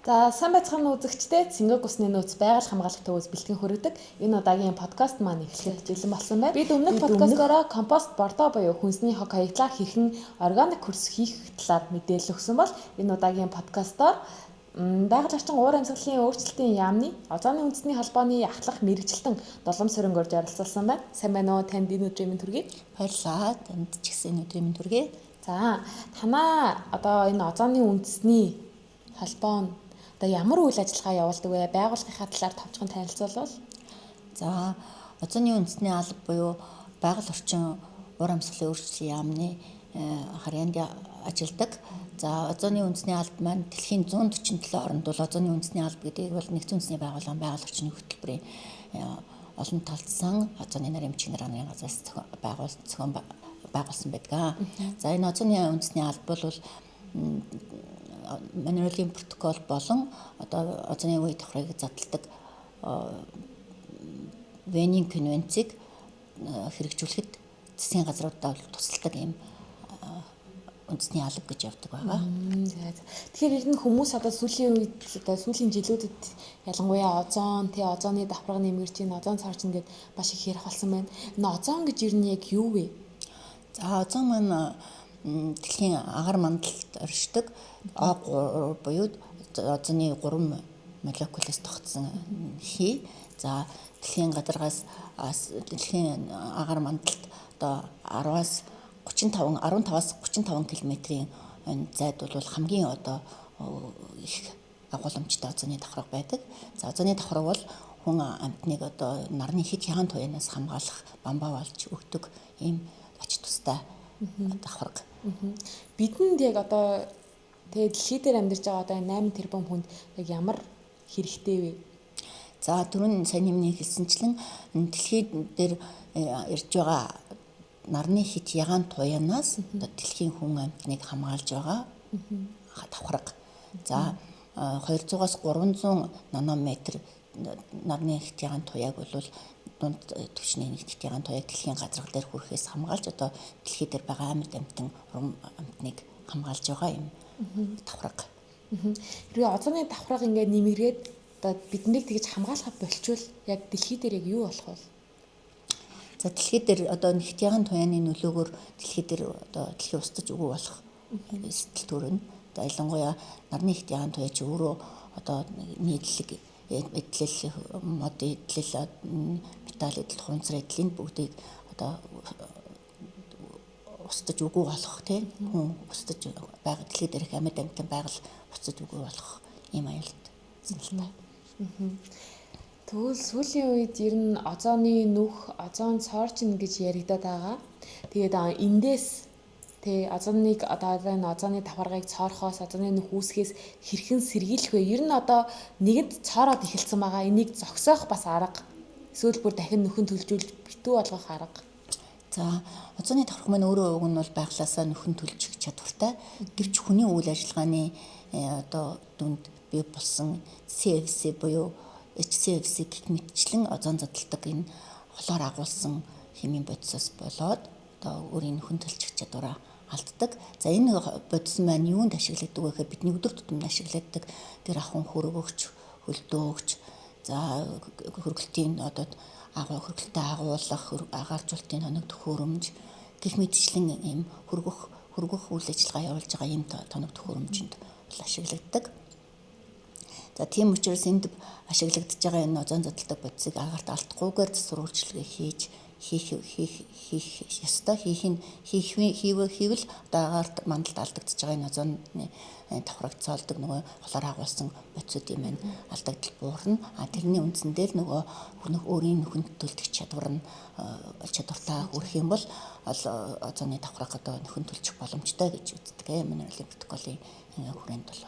За сайн байцгаана уу үзэгчдээ. Цэнгэг усны нөөц байгаль хамгаалалт төвөөс бэлтгэн хүргэдэг энэ удаагийн подкаст маань эхлэхэд жилэн болсон байна. Бид өмнөх подкастаараа компост бордоо буюу хүнсний хог хаягдлаар хэрхэн органик хөрс хийх талаар мэдээлэл өгсөн бол энэ удаагийн подкастоор байгаль орчин уур амьсгалын өөрчлөлтийн яамны озоны үндэсний холбооны ахлах мэрэгчлэн Дулам Сөрөнгөөр оролцуулсан байна. Сайн байна уу? Танд энэ өдрийн мэнд хүргэе. Баярлалаа. Танд ч гэсэн энэ өдрийн мэнд хүргэе. За танаа одоо энэ озоны үндэсний холбоо нь одоо ямар үйл ажиллагаа явуулдаг вэ? Байгууллагынхаа талаар товчхон танилцуулбал. За озоны үндэсний алба буюу байгаль орчин уур амьсгалын өөрчлөлтийн яамны харьяанд ажилладаг. За озоны үндэсний алба маань дэлхийн 147 оронд бол озоны үндэсний алба гэдэг бол нэгдсэн үндэсний байгууллага байгаль орчны хөтөлбөрийн олон талдсан озоны нарийн бичгийн дарааны газраас байгуулсан байдаг. За энэ озоны үндэсний алба бол Монреалийн протокол болон одоо озоны үе давхрыг задалдаг Венийн конвенцийг хэрэгжүүлэхэд засгийн газруудаа тусалдаг юм үндэсний алба гэж явдаг байгаа. Тэгэхээр ер нь хүмүүс одоо сүүлийн үед одоо сүүлийн жилүүдэд ялангуяа озоны давхраг нэмэгдэж байна, озон цаарч ингээд маш их ярих болсон байна. Энэ озон гэж ер нь яг юу вэ? За озон маань дэлхийн агаар мандалд оршдог О3 буюу озоны 3 молекулээс тогтсон хий. За дэлхийн гадаргаас дэлхийн агаар мандалд одоо 15-аас 35 км-ийн зайд бол хамгийн одоо их агуулмжтай озоны давхраг байдаг. За озоны давхраг бол хүн амьтныг одоо нарны хэд хягаан туяанаас хамгаалах бамбаа болж өгдөг ийм ач тустай давхраг. Бидэнд яг одоо тэгээ дэлхий дээр амьдарч байгаа одоо 8 тэрбум хүнд яг ямар хэрэгтэй вэ? За түрүүн сайн нэмний хэлсэнчлэн дэлхий дээр ирж байгаа нарны хит ягаан туяанаас одоо дэлхийн хүн амьтныг хамгаалж байгаа давхраг. За 200-аас 300 нанометр нарны хит ягаан туяаг бол дунд түвшний нэг хит ягаан туяаг дэлхийн газар дээр хүрэхээс хамгаалж одоо дэлхий дээр байгаа амьд амьтан амьтныг хамгаалж байгаа юм давхраг. Хэрвээ озоны давхраг ингээд нэмэгрээд одоо биднийг тэгж хамгаалахад болчвол яг дэлхий дээр яг юу болох вэ? За дэлхий дээр одоо нэгт ягаан туяаны нөлөөгөөр дэлхий дээр одоо дэлхий устж үгүй болох сэтгэл төрөн. За ялангуяа нарны хит ягаан туяа чи өөрөө одоо нийтлэг эдлэл мод эдлэл металл эдлэл хунцар эдлэл бүгдийг одоо устж үгүй болох тийм хүн устж байгаа дэлхий дээрх амьд амьтан байгаль буцаж үгүй болох ийм аюулт зүйл. Тэгвэл сүүлийн үед ер нь озоны нүх, озон цоорчин гэж яригадаад байгаа. Тэгээд эндээс озоныг одоо энэ озоны давхаргыг цоорхоос озоны нүх үүсгээс хэрхэн сэргийлэх вэ? Ер нь одоо нэгэнд цоороод эхэлсэн байгаа. Энийг зогсоох бас арга. Эсвэл бүр дахин нөхөн төлжүүлж битүү болгох арга. За озоны давхраг маань өөрөө уг нь бол байглаасаа нөхөн төлжих чадвартай. Гэвч хүний үйл ажиллагааны одоо дүнд бий болсон CFC буюу HCFC гэх мэтчлэн озон задалдаг энэ холоор агуулсан химийн бодисоос болоод одоо өөрийн нөхөн төлжих чадвараа алддаг. За энэ бодис маань юунд ашиглагддаг вэ гэхээр бидний өдөр тутамд ашигладаг тэр ахын хөргөгч, хөлдөөгч, за хөргөлтийн одоо хөргөлтөд агуулах, агааржуулалтын тоног төхөөрөмж гэх мэтчлэн ийм хөргөх үйл ажиллагаа явуулж байгаа ийм тоног төхөөрөмжөнд бол ашиглагддаг. За тийм учраас энд ашиглагдж байгаа энэ озон задалдаг бодисыг агаарт алдахгүйгээр засвар үйлчилгээ хийх ёстой. Хийвэл одоо агаарт мандалд алдагдж байгаа энэ озоны давхраг цоолдог нөгөө холоор агуулсан бодисуудын маань алдагдал буурна. Тэрний үндсэн дээр нөгөө өөрийн нөхөнд төлдөх чадварлаа хүрэх юм бол озоны давхраг одоо нөхөн төлчих боломжтой гэж үздэг. Монреалийн протоколын хүрээнд бол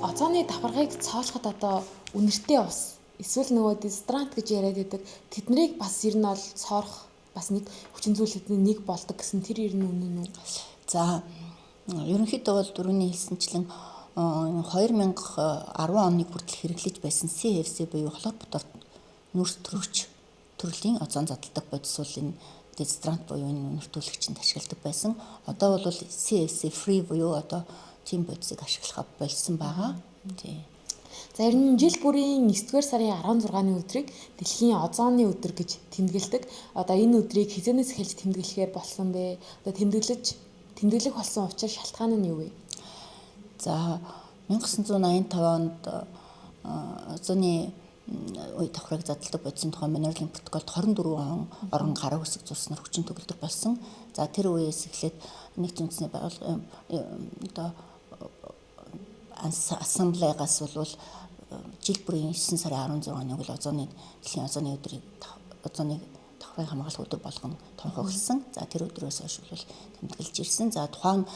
озоны давхаргыг цоолоход одоо үнэртэй ус эсвэл нөгөө дезодорант гэж яриад байдаг. Тэднийг бас ер нь бол цоорох бас нэг хүчин зүйлүүдний нэг болдог гэсэн тэр ер нь үнэн үү? За ерөнхийдөө бол дөрөвний хэлсэнчлэн 2010 оны хүртэл хэрэглэж байсан CFC буюу хлор ботор нүрс төрөгч төрлийн озон задалдаг бодис бол энэ дезодорант буюу энэ үнэртүүлэгчэнд ашигладаг байсан. Одоо бол CFC free буюу одоо тийм бодисыг ашиглахаа болсон байгаа. Тийм. За ер нь жил бүрийн 9-р сарын 16-ны өдрийг дэлхийн озоны өдөр гэж тэмдэглэдэг. Одоо энэ өдрийг хизээнээс эхэлж тэмдэглэхээр болсон бэ? Одоо тэмдэглэх болсон учир шалтгаан нь юу вэ? За 1985 онд озоны үе давхрыг задлагдах бодисын тухай Монреалийн протоколд 24 орон гараа үсэг зурснаар хүчин төгөлдөр болсон. За тэр үеэс эхлээд нэгдсэн үндэсний байгууллага одоо ассамблеагаас бол жил бүрийн 9 сарын 16-ныг бол дэлхийн озоны өдрийг озоны давхрыг хамгаалах өдөр болгон томхоглосон. За тэр өдрөөс хойш бол тэмдэглэж ирсэн. За тухайн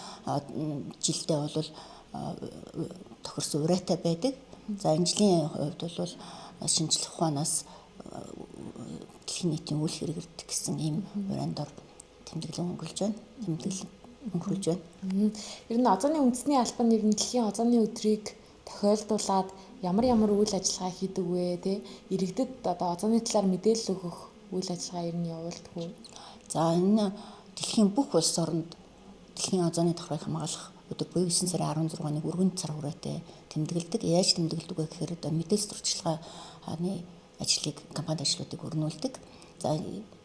жилдээ бол тохирсон урайтай байдаг. За энэ жилийн хувьд бол шинжлэх ухаанаас дэлхийн нийтийн үйл хэрэг ирдэг гэсэн ийм урайнд ор тэмдэглэн өнгөрүүлж байна. Ер нь озоны үндэсний албан ер нь дэлхийн озоны өдрийг тохиолдуулаад ямар үйл ажиллагаа хийдэг вэ? Тэ иргэдэд одоо озоны талаар мэдээлэл өгөх үйл ажиллагаа ер нь явуулдаг уу? За энэ дэлхийн бүх улс оронд дэлхийн озоны давхрыг хамгаалах өдөр буюу 9 сарын 16-ныг өргөн цар хүрээтэй тэмдэглэдэг. Яаж тэмдэглэдэг вэ гэхээр одоо мэдээлэл сурталчилгааны ажлыг компани ажлуудыг өрнүүлдэг. За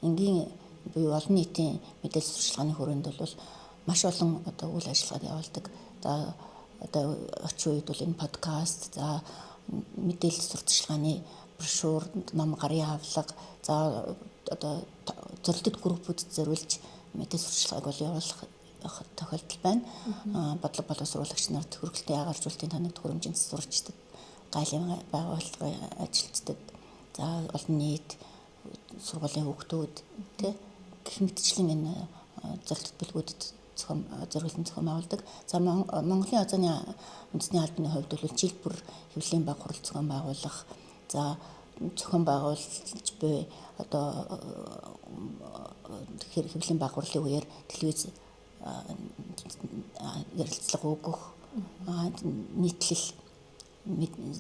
энгийн буюу олон нийтийн мэдээлэл сурталчилгааны хүрээнд бол маш олон одоо үйл ажиллагааг явуулдаг. За одоо очин үед бол энэ подкаст, за мэдээлэл сурталчилгааны брошюр, ном гарын авлага, за одоо зорилттой группүүд зориулж мэдээлэл сурталчилгааг бол явуулах тохиолдол байна. Бодлого боловсруулагч нар төхөөрөлтийн агааржуулалтын танигдах хөрөмжийн сурвалждаг, гайлын байгууллагын ажилчдад, за олон нийт сургуулийн хүүхдүүд гэх мэтчлэн энэ зорилттой бүлгүүдэд зориулсан зохион байгуулдаг. За Монголын озоны үндэсний албаны хувьд бол жил бүр хэвлэлийн баг хурал зохион байгуулах, за зохион байгуулж буй одоо хэвлэлийн баг хурлын үеэр телевиз ярилцлага өгөх, нийтлэл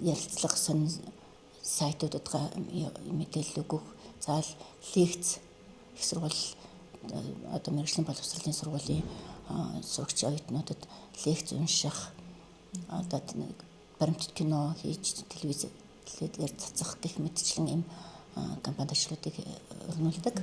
ярилцлага сонин сайтуудад мэдээлэл өгөх, за лекц их сургууль одоо мэргэжлийн боловсролын сургуулийн сурагч оюутнуудад лекц унших, одоо баримтат кино хийж телевизээр цацах гэх мэтчлэн ийм компани ажлуудыг өрнүүлдэг.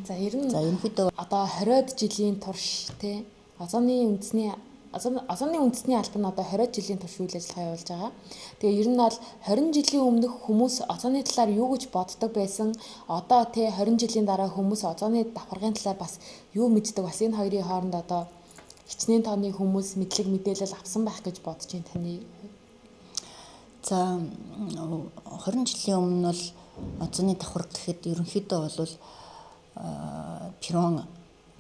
За ерөнхийдөө одоо 20-од жилийн турш тий озоны үндэсний албан нь одоо 20 жилийн турш үйл ажиллагаа явуулж байгаа. Тэгээ ер нь бол 20 жилийн өмнөх хүмүүс озоны талаар юу гэж боддог байсан? Одоо тий 20 жилийн дараа хүмүүс озоны давхаргын талаар бас юу мэддэг? Бас энэ хоёрын хооронд одоо хичнээн тооны хүмүүс мэдлэг мэдээлэл авсан байх гэж бодож байна таны. За 20 жилийн өмнө бол озоны давхар гэхэд ерөнхийдөө бол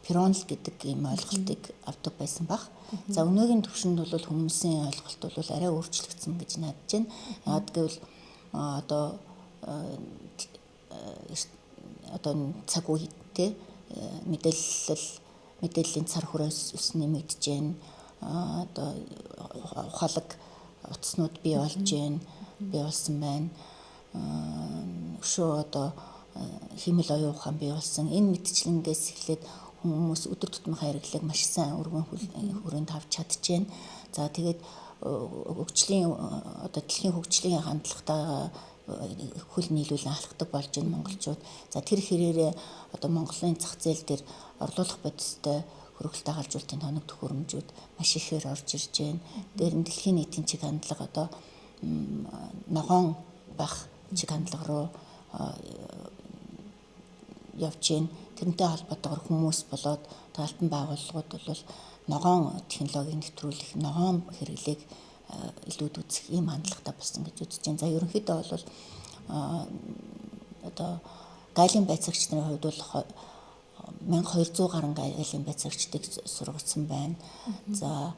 пиронл гэдэг ийм ойлголтыг авдаг байсан баг. За өнөөгийн түвшинд бол хүмүүсийн ойлголт бол арай өөрчлөгдсөн гэж найдаж байна. Яагаад гэвэл одоо цаг үетэй мэдээллийн цар хүрээс ус нэмэгдэж байна. Одоо ухаалаг утаснууд бий болсон байна. Өшөө одоо химэл оюун ухаан бий болсон. Энэ мэтчлэнгээс эхлээд хүмүүс өдөр тутмын хэрэглээг маш сайн өргөн хүрээнд авч чадчихээн. За тэгээд дэлхийн хөгжлийн хандлагатай хөл нийлүүлэн алхдаг болж байна монголчууд. За тэр хэрээрээ одоо Монголын зах зээл дээр орлуулах бодистой хөргөлтэй гаржуулалтын тоног төхөөрөмжүүд маш ихээр орж ирж байна. Дээр нь дэлхийн нийтийн чиг хандлага одоо ногоон байх чиг хандлага руу явж байна. Тэрнтэй холбоотойгоор хүмүүс болоод албан байгууллагууд бол ногоон технологиг нэвтрүүлэх, ногоон хэрэглээг илүүд үзэх ийм хандлагатай болсон гэж үзэж байна. За ерөнхийдөө бол одоо гайлын байцаагч нарын хувьд бол 1200 гаруй гайлын байцаагчдыг сургацсан байна. За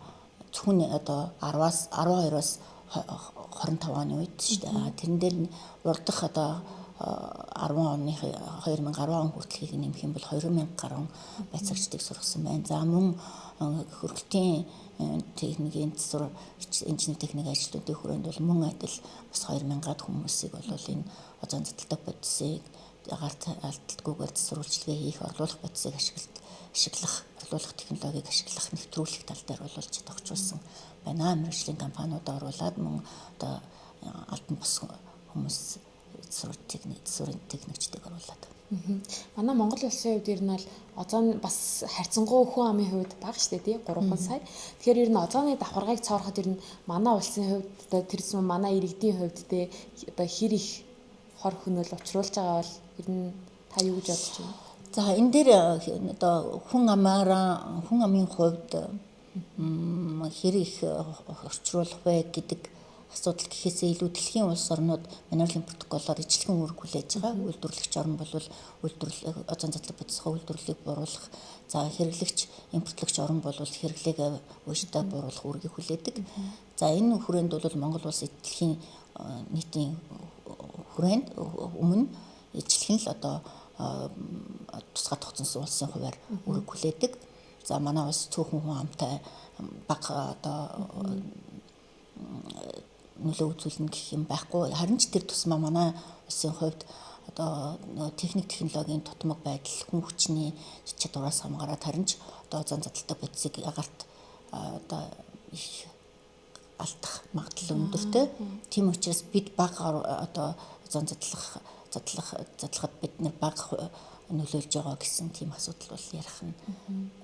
зөвхөн одоо 12-оос 25 оны үед шүү дээ. Тэрэн дээр урдах одоо 2010 он хүртэлхийг нэмэх юм бол 2000 гаруй байцаагчдыг сургасан байна. За мөн хөргөлтийн техникийн засвар инженер техник ажлуудын хүрээнд бол мөн адил бас 2000-аад хүмүүсийг бол энэ озон задлагдах бодисыг агаар алдалтгүйгээр засвар үйлчилгээ хийх, орлуулах бодисыг ашиглах, борлуулах технологиг ашиглах, нэвтрүүлэх тал дээр бол тогтчулсан байна. Мэргэжлийн компаниудаа оруулаад мөн одоо албан бус хүмүүс сурын техникчдийг оруулаад. Манай Монгол улсын хувьд ер нь бол озон бас харьцангуй хүн амын хувьд бага штэ тий 3 сая. Тэгэхээр ер нь озооны давхаргыг цоороход ер нь манай улсын хувьд одоо тэр зам манай иргэдийн хувьд тий одоо хэр их хор хөнөөл учруулж байгаа бол ер нь та юу гэж бодож байна? За энэ дээр одоо хүн амын хувьд хэр их орчруулах вэ гэдэг асуудал гэхээсээ илүү дэлхийн улс орнууд Монреалийн протоколоор ижилхэн үүрэг хүлээж байгаа. Үйлдвэрлэгч орн бол үйлдвэрлэл озон задлаг бодисгоо үйлдвэрлэлийг бууруулах, за хэрэглэгч импортлогч орн бол хэрэглээг ууштай бууруулах үүргийг хүлээдэг. За энэ хүрээнд бол Монгол улс дэлхийн нийтийн хүрээнд өмнө ижилхэн л одоо тусгай тогтсон улсын хувьар үүрэг хүлээдэг. За манай улс цөөхөн хүн амтай бага одоо нөлөө үзүүлнэ гэх юм байхгүй. Харин ч тэр тусмаа манай улсын хувьд одоо техник технологийн тутмаг байдал, хүн хүчний чадвараас хамаарат харин ч одоо озон задлалтай бодисыг агарт одоо их алдах магадлал өндөртэй. Тийм учраас бид бага одоо озон задлахад бид нар бага нөлөөлж байгаа гэсэн тийм асуудал бол ярих нь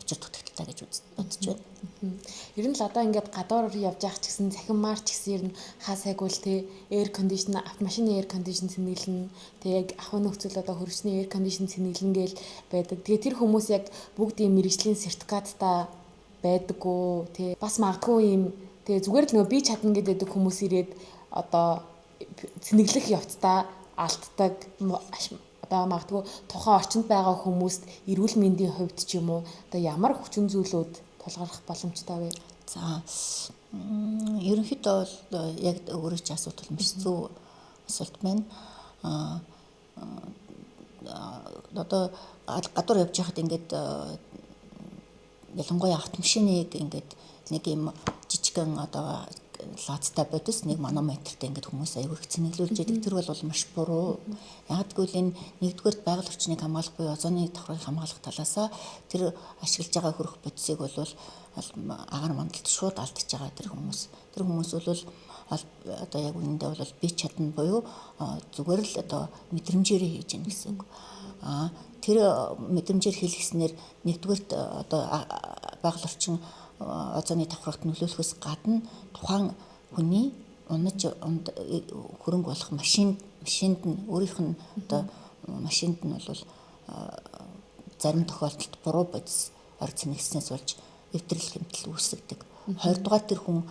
учир дутагдaltaа гэж бодож байна. Ер нь л одоо ингээд гадуур явж явах ч гэсэн цахим марч гэсэн ер нь хаа сайгүй л тий эйр кондишн автомашины эйр кондишн цэнэглэн тий яг ахуйн нөхцөл одоо хөргөчний эйр кондишн цэнэглэн гээл байдаг. Тэгээ тэр хүмүүс яг бүгдийн мэргэжлийн сертификаттай байдаггүй тий бас магадгүй юм тий зүгээр л нөгөө би чадна гэдэг хүмүүс ирээд одоо цэнэглэх явцдаа алддаг одоо магадгүй тухайн орчинд байгаа хүмүүст эрүүл мэндийн хувьд ч юм уу одоо ямар хүчин зүйлүүд тулгарх боломжтой вэ? За ерөнхийдөө бол яг өөрөө ч асуудал маш зөв асуулт байна. Одоо гадуур явж байхад ингээд ялангуяа автомашиныг ингээд нэг юм жижигхэн одоо лаацтай бодис 1 манометртэй ингээд хүмүүс аягүй их цэнэглүүлж яадаг. Тэр бол маш буруу. Яг гэвэл энэ нэгдүгээр байгаль орчныг хамгаалах буюу озоны давхрыг хамгаалах талаасаа тэр ашиглаж байгаа хөрөх бодисыг бол агаар мандалд шууд алдчихж байгаа тэр хүмүүс. Тэр хүмүүс бол одоо яг үнэндээ бол би чадна буюу зүгээр л одоо мэдрэмжээр хийж яах гэсэн үг. Тэр мэдрэмжээр хийлгэснээр нэгдүгээрт одоо байгаль орчин озоны давхрагт нөлөөлөхөөс гадна тухайн хүний унаж хөрөнгө болох машинд нь өөрийнх нь одоо машинд нь бол зарим тохиолдолд буруу бодис ор цэнэглэснээс болж эвдрэл хэмтэл үүсгдэг. Хоёрдугаар тэр хүн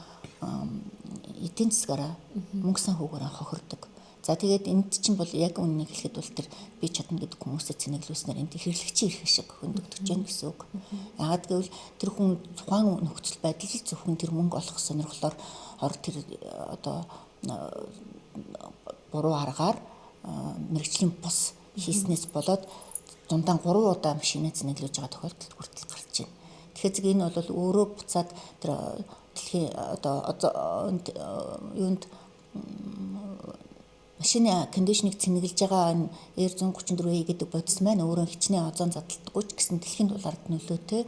эдийн засгаараа мөнгө сан хөвгөөрөө хохирдог. За тэгээд энд чинь бол яг үннийг хэлэхэд бол тэр би чадна гэдэг хүмүүсээ цэнэглүүлснээр энд хэрэглэгчийн эрх ашиг хөндөгдөж байна гэсэн үг. Яагаад гэвэл тэр хүн тухайн нөхцөл байдал зөвхөн тэр мөнгө олох сонирхлоор тэр одоо буруу аргаар мэргэжлийн бус хийснээс болоод дундаа 3 удаа машинаа цэнэглүүлж байгаа тохиолдол хүртэл гарч байна. Тэгэхээр энэ бол өөрөө буцаад тэр дэлхийн одоо юунд машины кондишныг цэнэглэж байгаа энэ Air 134A гэдэг бодис маань өөрөө хичнээн озон задлдаггүй ч гэсэн дэлхийн дулаард нөлөөтэй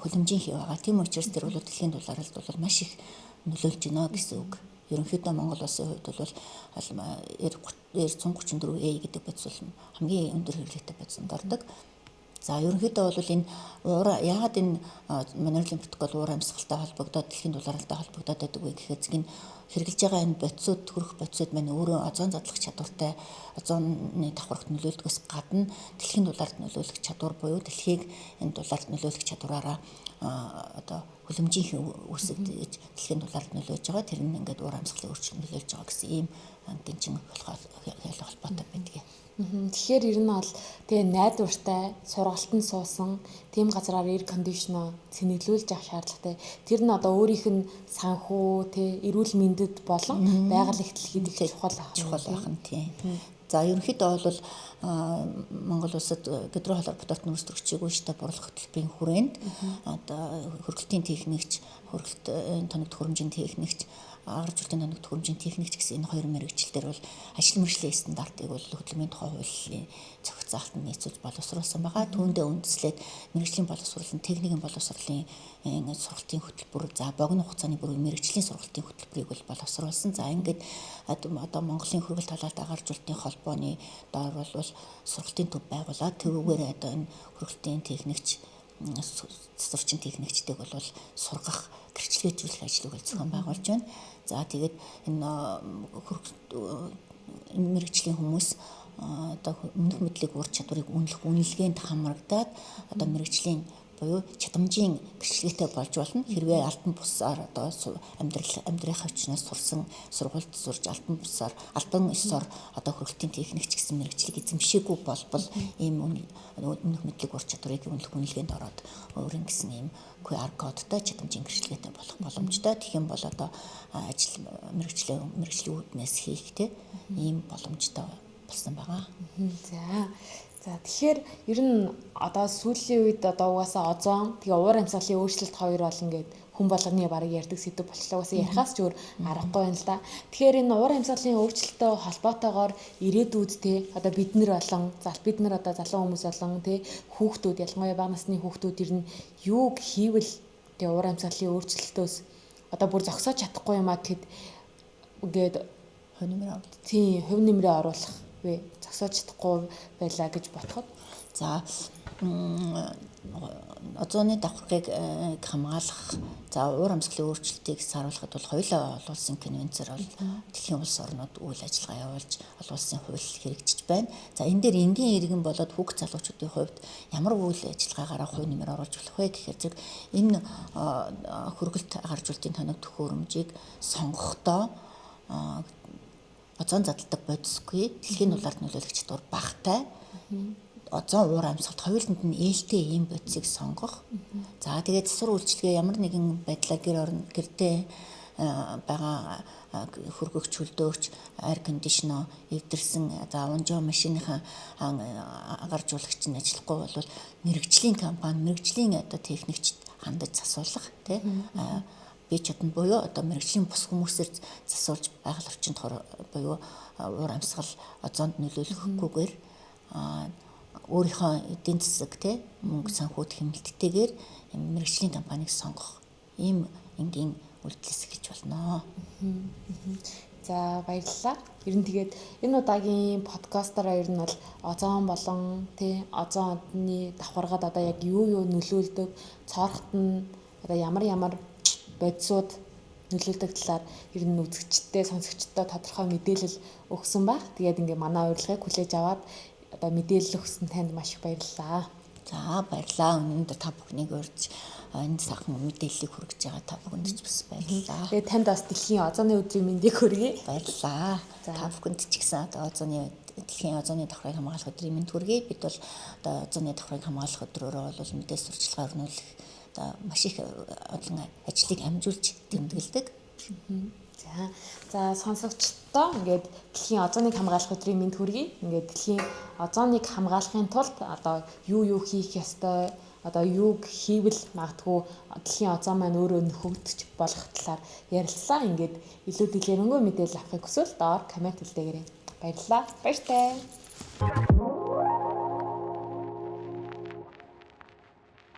хөлөмжийн хий байгаа. Тийм учраас тэр бол дэлхийн дулаард бол маш их нөлөөлж байна гэсэн үг. Ерөнхийдөө Монгол улсын хувьд бол Air 134A гэдэг бодис бол хамгийн өндөр хэрэглээтэй бодисонд ордог. За ерөнхийдөө бол энэ яагаад энэ Монреалийн протокол уур амьсгалтай холбогдоод дэлхийн дулаалтай холбогдоод байдаг вэ гэхээр энэ хэрэглэж байгаа энэ бодисууд төрөх бодисууд маань өөрөө озон задлах чадвартай озоны давхаргт нөлөөлдгөөс гадна дэлхийн дулаард нөлөөлөх чадвар буюу дэлхийг энэ дулаард нөлөөлөх чадвараараа одоо хөлөмжийн үүсгэж дэлхийн дулаард нөлөөлж байгаа. Тэр нь ингээд уур амьсгалын өөрчлөлт нөлөөлж байгаа гэсэн ийм гинжин холбоотой байдаг. Тэгэхээр ер нь бол тэгээ найдвартай сургалтанд суусан тийм газраар эйр кондишнер цэнэглүүлж авах шаардлагатай. Тэр нь одоо өөрийнх нь санхүү тэ эрүүл мэндэд болон байгаль эхлэл хийх чухал байх нь тийм. За ерөнхийдөө бол Монгол улсад гидро холбоотой нүүрс төрөгчийг ууштай бурлах хөтөлбөрийн хүрээнд одоо хөргөлтийн техникч, хөргөлт тоног төхөөрөмжийн техникч агаржуулалтын тоног төхөөрөмжийн техникч гэсэн энэ хоёр мэргэжил дээр бол ажил мэргэжлийн стандартыг бол хөдөлмөрийн тухай хуулийн зохицуулалтанд нийцүүлж боловсруулсан байгаа. Түүндээ үндэслээд мэргэжлийн боловсруулалтын техникийн боловсруулалтын сургалтын хөтөлбөр, за богино хугацааны бүрийн мэргэжлийн сургалтын хөтөлбөрийг бол боловсруулсан. За ингээд одоо Монголын хөргөл талаалт агаржуулалтын холбооны доор бол сургалтын төв байгуулаад тэрүүгээр одоо энэ хөргөлтийн техникч, засварчин техникчдийг бол сургах, гэрчлэгээжүүлэх ажлыг бол зохион байгуулж байна. За тэгээд энэ мэргэжлийн хүмүүс одоо өмнөх мэдлэг ур чадварыг үнэлэх үнэлгээнд хамрагдаад одоо мэргэжлийн буюу чадамжийн гэрчлэгээтэй болж болно. Хэрвээ албан бусаар одоо амьдралынхаа хүчнээс сурсан, сургуульд сурж албан ёсоор одоо хөргөлтийн техникч гэсэн мэргэжлийг эзэмшээгүй болбол ийм өмнөх мэдлэг ур чадварыг үнэлэх үнэлгээнд ороод өөрийн гэсэн ийм QR кодтой чадамжийн гэрчлэгээтэй болох боломжтой. Тэгэх юм бол одоо ажил мэргэжлийн үүднээс хийх ийм боломжтой болсон байгаа. За тэгэхээр ер нь одоо сүүлийн үед одоо угаасаа озон тэгээ уур амьсгалын өөрчлөлт хоёр бол ингээд хүн болгоны бараг ярьдаг сэдв болчихлоо. Угаасаа ярихаас ч өөр аргагүй байна л да. Тэгэхээр энэ уур амьсгалын өөрчлөлттэй холбоотойгоор ирээдүйд одоо бид нар одоо залуу хүмүүс болон хүүхдүүд, ялангуяа бага насны хүүхдүүд ер нь юуг хийвэл уур амьсгалын өөрчлөлтөөс одоо бүр зогсоож чадахгүй юм аа гэхэд ингээд хувь нэмрээ оруулах вэ? Зогсоож чадахгүй байлаа гэж бодоход. За озоны давхаргыг хамгаалах, за уур амьсгалын өөрчлөлтийг саруулахад бол хоёулаа олон улсын конвенцээр бол дэлхийн улс орнууд үйл ажиллагаа явуулж олон улсын хууль хэрэгжиж байна. За энэ дээр энгийн иргэн болоод хүүхд залуучуудын хувьд ямар үйл ажиллагаагаар хувь нэмэр оруулж болох вэ гэхээр зэрэг энэ хөргөлт агаржуулалтын тоног төхөөрөмжийг сонгохдоо озон задалдаг бодисгүй дэлхийн дулаард нөлөөлөх чадвар багатай озон уур амьсгалт хоёуланд нь ээлтэй ийм бодисыг сонгох. За тэгээд засвар үйлчилгээ ямар нэгэн байдлаар гэртээ байгаа хөргөгч, хөлдөөгч, air conditioner эвдэрсэн за унжоо машиныхаа агаржуулагч нь ажиллахгүй бол мэргэжлийн компани, мэргэжлийн одоо техникчд хандаж засуулах би чадна буюу одоо мэргэжлийн бус хүмүүсээр засуулж байгаль орчинд буюу уур амьсгал озонд нөлөөлөхгүйгээр өөрийнхөө эдийн засаг мөнгө санхүүд хэмнэлттэйгээр мэргэжлийн компанийг сонгох ийм энгийн үйлдэлээс эхэлж болно. За баярлалаа. Ер нь тэгээд энэ удаагийн подкастаараа ер нь бол озон болон озоны давхаргад одоо яг юу нөлөөлдөг, цоорхот нь одоо ямар бодисууд нөлөөлдөг талаар ер нь үзэгчтэй, сонсогчтой тодорхой мэдээлэл өгсөн баг. Тэгээд ингээ манай урилгыг хүлээж аваад одоо мэдээлэл өгсөн танд маш их баярлалаа. За баярлалаа. Өнөөдөр та бүхнийг урьж энэ сайхан мэдээллийг хүргэж байгаа та бүхэнд ч бас баярлалаа. Тэгээд танд бас дэлхийн озоны өдрийн мэндийг хүргэе. Баярлалаа. Та бүхэнд ч гэсэн одоо дэлхийн озоны давхрыг хамгаалах өдрийн мэнд хүргэе. Бид бол одоо озоны давхрыг хамгаалах өдрөөрөө бол мэдээлэл сурчлагаа өрнүүлэх одоо маш их олон ажлыг амжуулж тэмдэглэдэг. За сонсогчдоо ингээд дэлхийн озоныг хамгаалах өдрийн мэнд хүргэе. Ингээд дэлхийн озоныг хамгаалахын тулд одоо юу хийх ёстой, одоо юуг хийвэл магадгүй дэлхийн озон маань өөрөө нөхөгдөж болох талаар ярилцлаа. Ингээд илүү дэлгэрэнгүй мэдээлэл авахыг хүсвэл доор комент үлдээгээрэй. Баярлалаа. Баяртай.